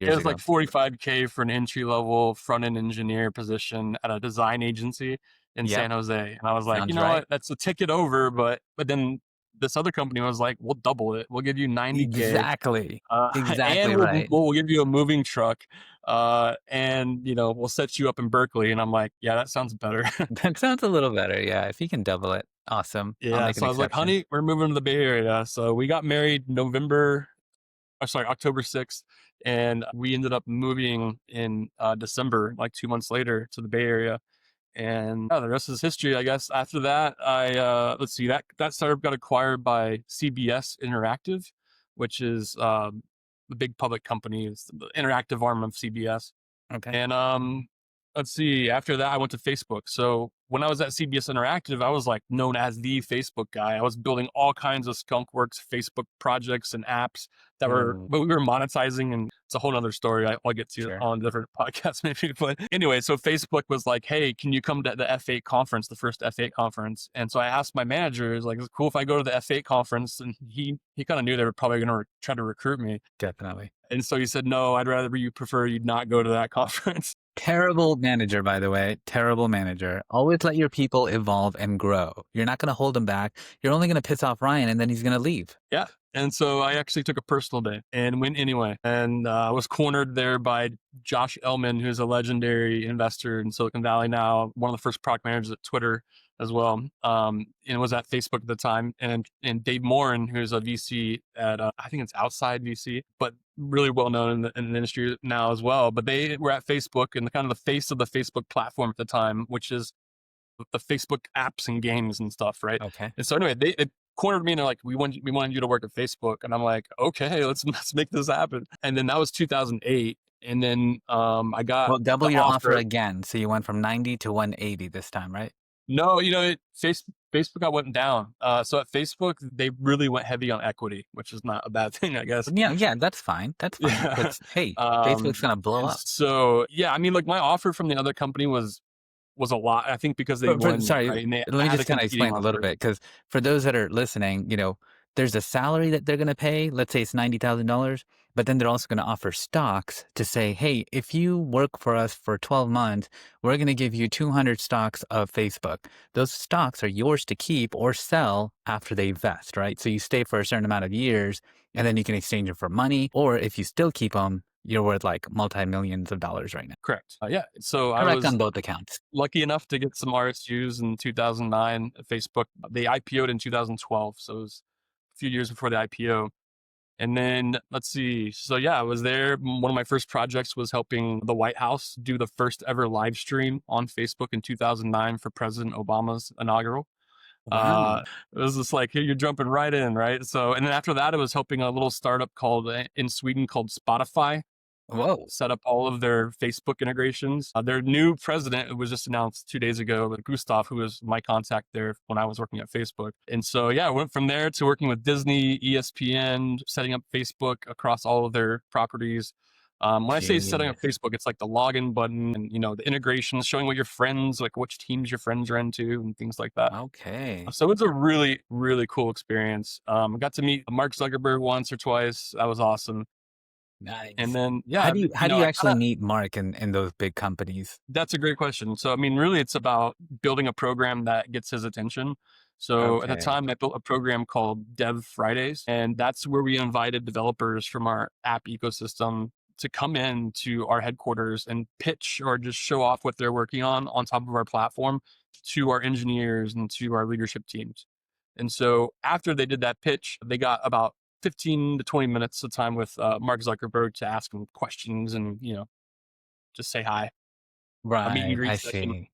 It years was like ago? 45K for an entry level front end engineer position at a design agency in Yep, San Jose. And I was like, you sounds know right. what? That's a ticket over. But then this other company was like, we'll double it. We'll give you 90K. Exactly. And Exactly we'll, right. we'll give you a moving truck. And we'll set you up in Berkeley. And I'm like, yeah, that sounds better. That sounds a little better. Yeah, if you can double it, awesome. I'll Yeah. make an So I was like, exception. honey, we're moving to the Bay Area. So we got married October 6th. And we ended up moving in December, like 2 months later, to the Bay Area. And the rest is history, I guess. After that, let's see, that startup got acquired by CBS Interactive, which is the big public company. It's the interactive arm of CBS. Okay. And let's see, after that, I went to Facebook. So when I was at CBS Interactive, I was like known as the Facebook guy. I was building all kinds of skunkworks Facebook projects and apps Ooh, but we were monetizing, and it's a whole other story. I'll get to sure. on different podcasts maybe. But anyway, so Facebook was like, hey, can you come to the F8 conference, the first F8 conference? And so I asked my manager, is like, is it cool if I go to the F8 conference? And he kind of knew they were probably going to try to recruit me. Definitely. And so he said, no, I'd rather you prefer you not go to that conference. Terrible manager, by the way. Terrible manager. Always let your people evolve and grow. You're not going to hold them back. You're only going to piss off Ryan and then he's going to leave. Yeah. And so I actually took a personal day and went anyway. And I was cornered there by Josh Ellman, who's a legendary investor in Silicon Valley now, one of the first product managers at Twitter as well. And was at Facebook at the time. And Dave Morin, who's a VC at, I think it's Outside VC, but really well known in the industry now as well. But they were at Facebook and the kind of the face of the Facebook platform at the time, which is the Facebook apps and games and stuff, right? Okay. And so anyway, they cornered me and they're like, we wanted you to work at Facebook, and I'm like, okay, let's make this happen. And then that was 2008, and then I got Well, double the your offer offer. again. So you went from 90 to 180 this time, right? No, Facebook got went down. So at Facebook, they really went heavy on equity, which is not a bad thing, I guess. Yeah, yeah, that's fine. That's fine. Yeah. Because hey, Um, Facebook's gonna blow and up. so yeah, I mean, like my offer from the other company was a lot. I think because they won, Sorry, right? And let I me had a just kind of competing explain a little offer. bit because for those that are listening, there's a salary that they're going to pay. Let's say it's $90,000, but then they're also going to offer stocks to say, hey, if you work for us for 12 months, we're going to give you 200 stocks of Facebook. Those stocks are yours to keep or sell after they vest, right? So you stay for a certain amount of years and then you can exchange them for money. Or if you still keep them, you're worth like multi-millions of dollars right now. Correct. Yeah. So I Correct was on both accounts. lucky enough to get some RSUs in 2009 at Facebook. They IPO'd in 2012. So it was a few years before the IPO. And then let's see. So yeah, I was there. One of my first projects was helping the White House do the first ever live stream on Facebook in 2009 for President Obama's inaugural. Wow. It was just like, here, you're jumping right in, right? So, and then after that, I was helping a little startup in Sweden called Spotify Whoa. set up all of their Facebook integrations. Their new president was just announced 2 days ago, Gustav, who was my contact there when I was working at Facebook. And so, yeah, I went from there to working with Disney, ESPN, setting up Facebook across all of their properties. When I say setting up Jeez. Facebook, it's like the login button and, the integrations, showing what your friends, like which teams your friends are into and things like that. Okay. So it's a really, really cool experience. I got to meet Mark Zuckerberg once or twice. That was awesome. And Nice. then, How yeah, do you I actually kind of, meet Mark in those big companies? that's a great question. So, I mean, really, it's about building a program that gets his attention. So, at the Okay. time, I built a program called Dev Fridays, and that's where we invited developers from our app ecosystem to come in to our headquarters and pitch or just show off what they're working on top of our platform to our engineers and to our leadership teams. And so, after they did that pitch, they got about 15 to 20 minutes of time with Mark Zuckerberg to ask him questions and, just say hi, a meet and Right. greet I session. see.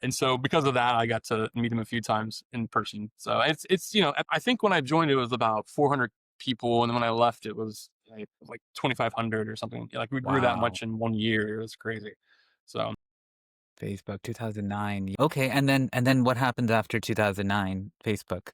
And so because of that, I got to meet him a few times in person. So I think when I joined, it was about 400 people. And then when I left, it was like 2,500 or something. Like we grew that Wow. much in 1 year. It was crazy. So Facebook 2009. Okay, and then what happened after 2009? Facebook.